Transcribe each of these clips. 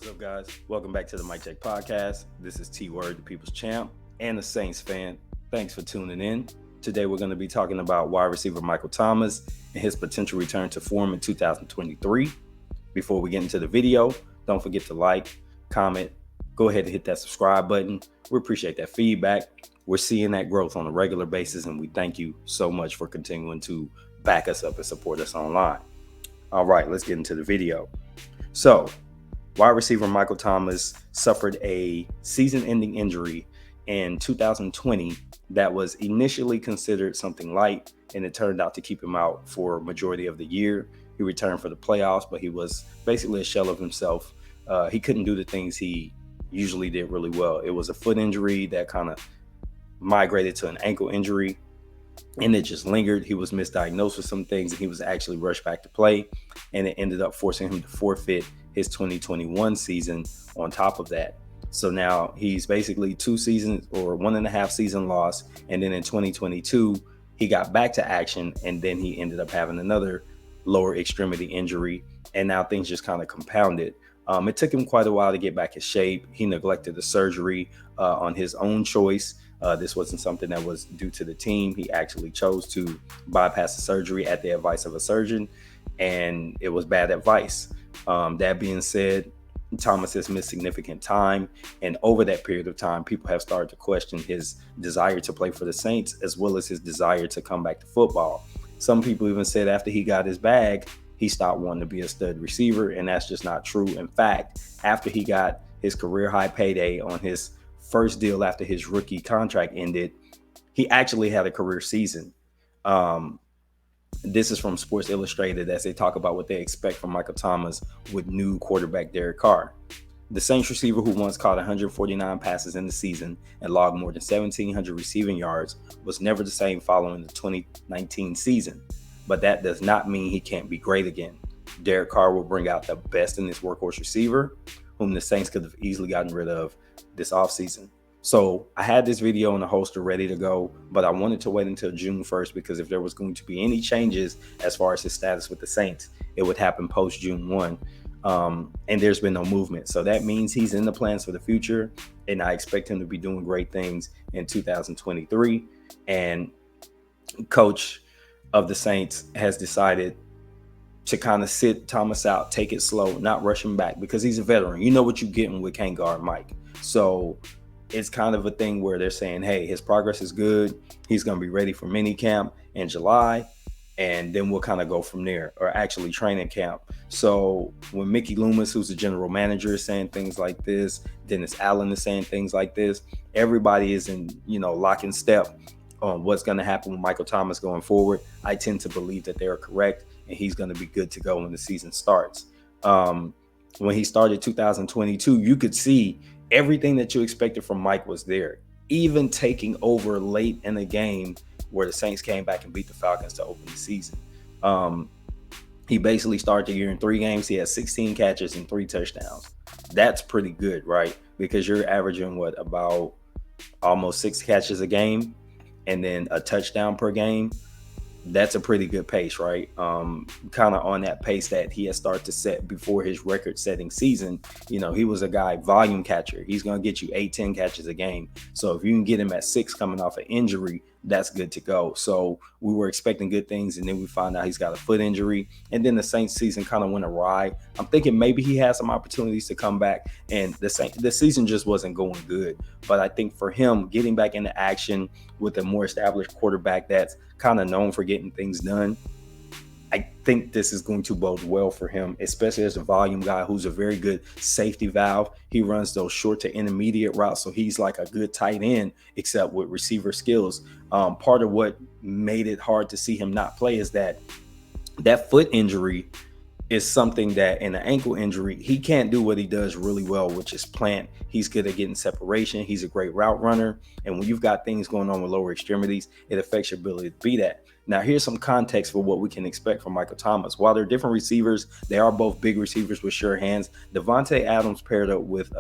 what's up, guys? Welcome back to the Mike Check Podcast. This is T Word, the People's Champ, and the Saints fan. Thanks for tuning in. Today, we're going to be talking about wide receiver Michael Thomas and his potential return to form in 2023. Before we get into the video, don't forget to like, comment, go ahead and hit that subscribe button. We appreciate that feedback. We're seeing that growth on a regular basis, and we thank you so much for continuing to back us up and support us online. All right, let's get into the video. So, wide receiver Michael Thomas suffered a season-ending injury in 2020 that was initially considered something light, and it turned out to keep him out for a majority of the year. He returned for the playoffs, but he was basically a shell of himself. He couldn't do the things he usually did really well. It was a foot injury that kind of migrated to an ankle injury, and it just lingered. He was misdiagnosed with some things, and he was actually rushed back to play, and it ended up forcing him to forfeit his 2021 season on top of that. So now he's basically 2 seasons or 1.5 season loss, and then in 2022 he got back to action, and then he ended up having another lower extremity injury, and now things just kind of compounded. It took him quite a while to get back in shape. He neglected the surgery on his own choice. This wasn't something that was due to the team. He actually chose to bypass the surgery at the advice of a surgeon, and it was bad advice. That being said, Thomas has missed significant time, and over that period of time, people have started to question his desire to play for the Saints, as well as his desire to come back to football. Some people even said after he got his bag, he stopped wanting to be a stud receiver, and that's just not true. In fact, after he got his career high payday on his first deal after his rookie contract ended, he actually had a career season. This is from Sports Illustrated as they talk about what they expect from Michael Thomas with new quarterback Derek Carr. The Saints receiver, who once caught 149 passes in the season and logged more than 1,700 receiving yards, was never the same following the 2019 season. But that does not mean he can't be great again. Derek Carr will bring out the best in this workhorse receiver, whom the Saints could have easily gotten rid of this offseason. So I had this video in the holster ready to go, but I wanted to wait until June 1st because if there was going to be any changes as far as his status with the Saints, it would happen post June 1. And there's been no movement. So that means he's in the plans for the future, and I expect him to be doing great things in 2023. And coach of the Saints has decided to kind of sit Thomas out, take it slow, not rush him back because he's a veteran. You know what you're getting with can't guard Mike. So it's kind of a thing where they're saying, hey, his progress is good. He's going to be ready for mini camp in July. And then we'll kind of go from there, or actually training camp. So when Mickey Loomis, who's the general manager, is saying things like this, Dennis Allen is saying things like this, everybody is in, lock and step on what's going to happen with Michael Thomas going forward. I tend to believe that they are correct, and he's going to be good to go when the season starts. When he started 2022, you could see everything that you expected from Mike was there, even taking over late in the game where the Saints came back and beat the Falcons to open the season. He basically started the year in 3 games. He had 16 catches and 3 touchdowns. That's pretty good, right? Because you're averaging about almost 6 catches a game and then a touchdown per game. That's a pretty good pace, right? Kind of on that pace that he had started to set before his record-setting season. He was a guy, volume catcher. He's going to get you 8-10 catches a game. So if you can get him at 6 coming off an injury, that's good to go. So we were expecting good things, and then we find out he's got a foot injury. And then the Saints season kind of went awry. I'm thinking maybe he has some opportunities to come back, and the season just wasn't going good. But I think for him, getting back into action with a more established quarterback that's kind of known for getting things done, I think this is going to bode well for him, especially as a volume guy who's a very good safety valve. He runs those short to intermediate routes, so he's like a good tight end, except with receiver skills. Part of what made it hard to see him not play is that foot injury is something that in an ankle injury, he can't do what he does really well, which is plant. He's good at getting separation. He's a great route runner. And when you've got things going on with lower extremities, it affects your ability to be that. Now, here's some context for what we can expect from Michael Thomas. While they're different receivers, they are both big receivers with sure hands. Devontae Adams paired up with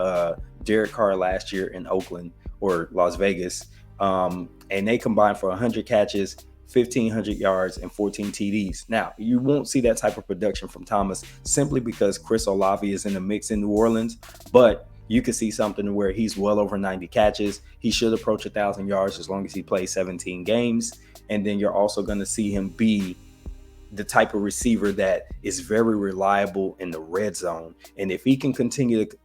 Derek Carr last year in Oakland or Las Vegas. And they combined for 100 catches, 1,500 yards, and 14 TDs. Now, you won't see that type of production from Thomas simply because Chris Olave is in the mix in New Orleans, but you could see something where he's well over 90 catches. He should approach 1,000 yards as long as he plays 17 games. And then you're also going to see him be the type of receiver that is very reliable in the red zone. And if he can continue to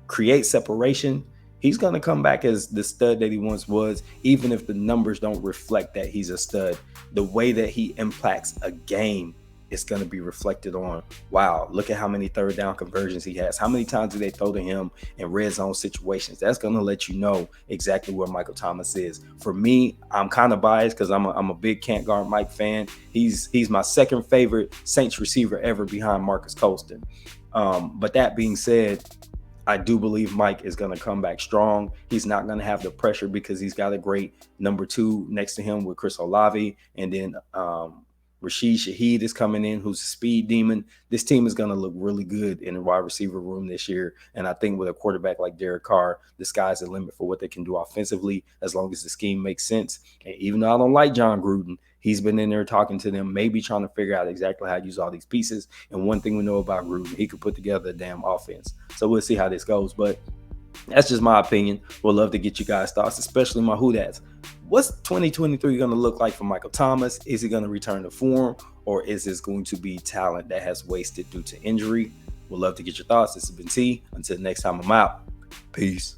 create separation, he's going to come back as the stud that he once was, even if the numbers don't reflect that he's a stud. The way that he impacts a game is going to be reflected on, wow, look at how many third down conversions he has. How many times do they throw to him in red zone situations? That's going to let you know exactly where Michael Thomas is. For me, I'm kind of biased because I'm a big Can't Guard Mike fan. He's my second favorite Saints receiver ever behind Marcus Colston. But that being said, I do believe Mike is going to come back strong. He's not going to have the pressure because he's got a great number 2 next to him with Chris Olave. And then Rashid Shaheed is coming in, who's a speed demon. This team is going to look really good in the wide receiver room this year. And I think with a quarterback like Derek Carr, the sky's the limit for what they can do offensively as long as the scheme makes sense. And even though I don't like John Gruden, he's been in there talking to them, maybe trying to figure out exactly how to use all these pieces. And one thing we know about Gruden, he could put together a damn offense. So we'll see how this goes. But that's just my opinion. We'll love to get you guys' thoughts, especially my who that's. What's 2023 going to look like for Michael Thomas? Is he going to return to form, or is this going to be talent that has wasted due to injury? We'll love to get your thoughts. This has been T. Until next time, I'm out. Peace.